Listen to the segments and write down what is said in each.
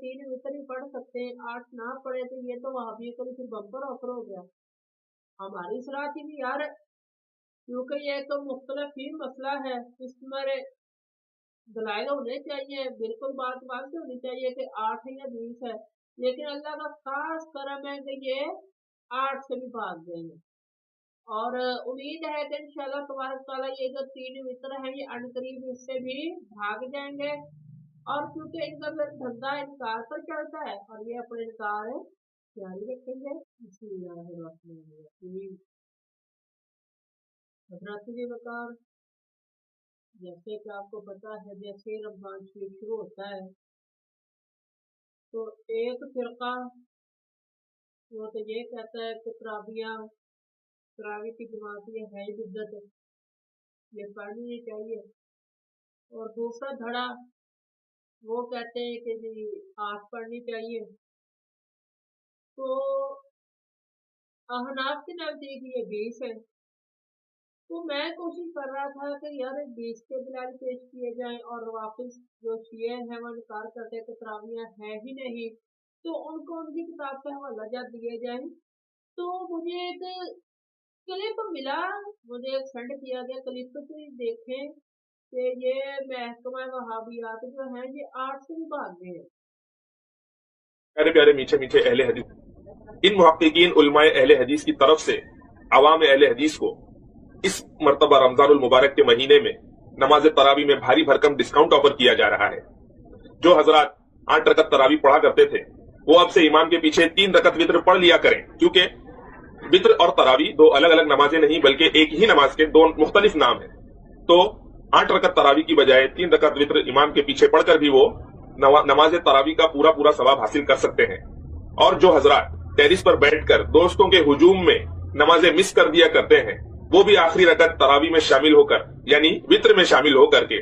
3 वितर ही पढ़ सकते हैं, 8 ना पढ़े तो ये तो वहाबियों के लिए फिर बम्पर ऑफर हो गया। हमारी सलाह थी कि यार क्योंकि ये तो मुख्तलिफ ही मसला है, इसमें दलाइल होने चाहिए, बिल्कुल बात वाज़ेह होनी चाहिए कि 8 है या 20 है, लेकिन अल्लाह का खास करम है कि ये 8 से भी भाग गए हैं। और उम्मीद है कि इंशाअल्लाह तबारक तआला ये जो 3 मित्र हैं ये अनकरीब इससे भी भाग जाएंगे। और क्योंकि इनका फिर धंधा इनकार पर चलता है और ये अपने इनकार जारी रखेंगे। बिस्मिल्लाहिर्रहमानिर्रहीम। हज़रत जी वक़ार, जैसे कि आपको पता है जैसे रमज़ान शरीफ शुरू होता है तो एक फ़िरका वो तो ये कहता है कि तरावी की जमात ये है ही बिदअत, ये पढ़नी नहीं चाहिए। और दूसरा धड़ा वो कहते हैं कि जी 8 पढ़नी चाहिए। तो अहनाफ के नज़दीक ये 20 है। तो मैं कोशिश कर रहा था कि यार 20 के दलाइल पेश किए जाएं और वापस जो शिये हैं वो इनकार करते हैं कि तरावियाँ है ही नहीं, तो उनको उनकी किताब पे हवाला जात दिए जाएं। तो मुझे एक क्लिप मिला, मुझे एक सेंड किया गया क्लिप से देखें कि ये महकमा वहाबियात जो हैं ये 8 से भी भाग गए हैं। प्यारे प्यारे मीठे मीठे अहले हदीस, इन मुहक्किकीन उलमाए अहले हदीस की तरफ से अवाम अहले हदीस को इस मर्तबा रमजानुल मुबारक के महीने में नमाज तरावी में भारी भरकम डिस्काउंट ऑफर किया जा रहा है। जो हजरात 8 रकत तरावी पढ़ा करते थे वो अब से इमाम के पीछे 3 रकत वित्र पढ़ लिया करें, क्योंकि वित्र और तरावी दो अलग अलग नमाजें नहीं बल्कि एक ही नमाज के दो मुख्तलिफ नाम है। तो 8 रकत तरावी की बजाय 3 रकत वित्र इमाम के पीछे पढ़कर भी वो नमाज तरावी का पूरा पूरा सवाब हासिल कर सकते हैं। और जो हजरात टेरिस पर बैठकर दोस्तों के हुजूम में नमाजें मिस कर दिया करते हैं वो भी आखिरी रकत तरावी में शामिल होकर यानी वित्र में शामिल होकर के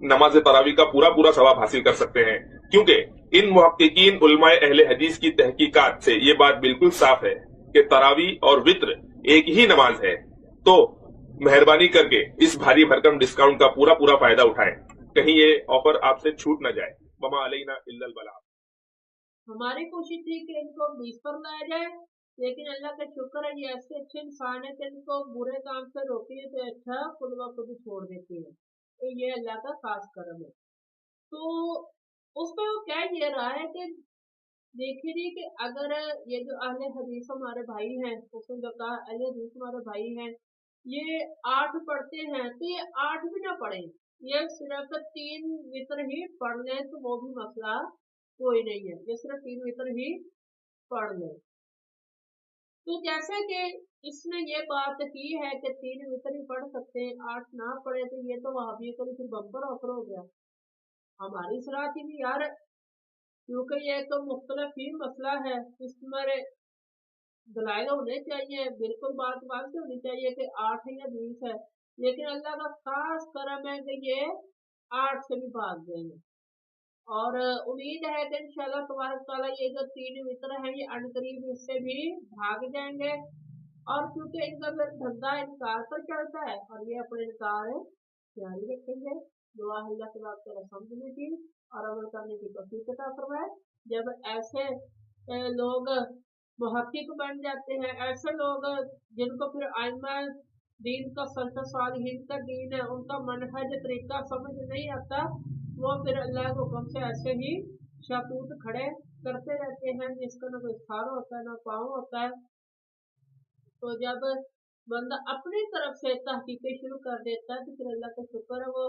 नमाज तरावी का पूरा पूरा सवाब हासिल कर सकते हैं, क्योंकि इन मुहक्किकीन उलमाए अहले हदीस की तहकीकात से ये बात बिल्कुल साफ है कि तरावी और वित्र एक ही नमाज है। तो मेहरबानी करके इस भारी भरकम डिस्काउंट का पूरा पूरा फायदा उठाएं, कहीं ये ऑफर आपसे छूट न जाए। वमा अलैना इल्लल बलाग। हमारी कोशिश थी कि इनको 20 पर लाया जाए, लेकिन अल्लाह का शुक्र है ये ऐसे अच्छे इंसान है कि इनको बुरे काम से रोकी है तो अच्छा खुद ब खुद छोड़ देती है। तो ये अल्लाह का खास करम है। तो उसमें वो कह ये रहा है कि देखिए जी कि अगर ये जो अहले हदीस हमारे भाई हैं, उसने जो कहा अहले हदीस हमारे भाई हैं, ये 8 पढ़ते हैं तो ये 8 भी ना पढ़े, ये सिर्फ 3 वितर ही पढ़ लें तो वो भी मसला कोई नहीं है, ये सिर्फ 3 वितर ही पढ़ लें। तो जैसे कि इसने ये बात की है कि 3 वितर ही पढ़ सकते हैं, 8 ना पढ़े तो ये तो वहाबियों के लिए फिर बम्पर ऑफर हो गया। हमारी सलाह थी कि यार क्योंकि ये तो मुख्तलिफ ही मसला है, इसमें दलाइल होने चाहिए, बिल्कुल बात वाज़ेह होनी चाहिए कि 8 है या 20 है, लेकिन अल्लाह का खास करम है कि ये 8 से भी भाग गए हैं। और उम्मीद है कि इंशाअल्लाह तबारक तआला ये जो 3 मित्र हैं ये अनकरीब इससे भी भाग जाएंगे। और क्योंकि इनका फिर धंधा इनकार पर चलता है और ये अपने इनकार जारी रखेंगे। दुआ है अल्लाह तबारक तआला समझने की और अमल करने की तौफीक अता फरमाए। जब ऐसे लोग मुहक्किक बन जाते हैं, ऐसे लोग जिनको फिर आइम्मा दीन का सल्फ़ सालिहीन का दीन है उनका मनहज तरीका समझ नहीं आता, वो फिर अल्लाह के हुक्म से ऐसे ही शातूत खड़े करते रहते हैं, जिसका ना कोई सहारा होता है ना पाँव होता है। तो जब बंदा अपनी तरफ से तहकीकें शुरू कर देता है तो फिर अल्लाह का शुक्र है वो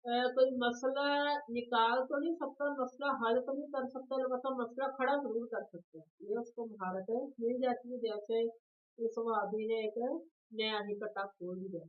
कोई मसला निकाल तो नहीं सकता, मसला हल तो नहीं कर सकता, मतलब मसला खड़ा जरूर कर सकता है। ये उसको महारत मिल जाती है, जैसे इस वहाबी ने एक नया ही कट्टा खोल दिया।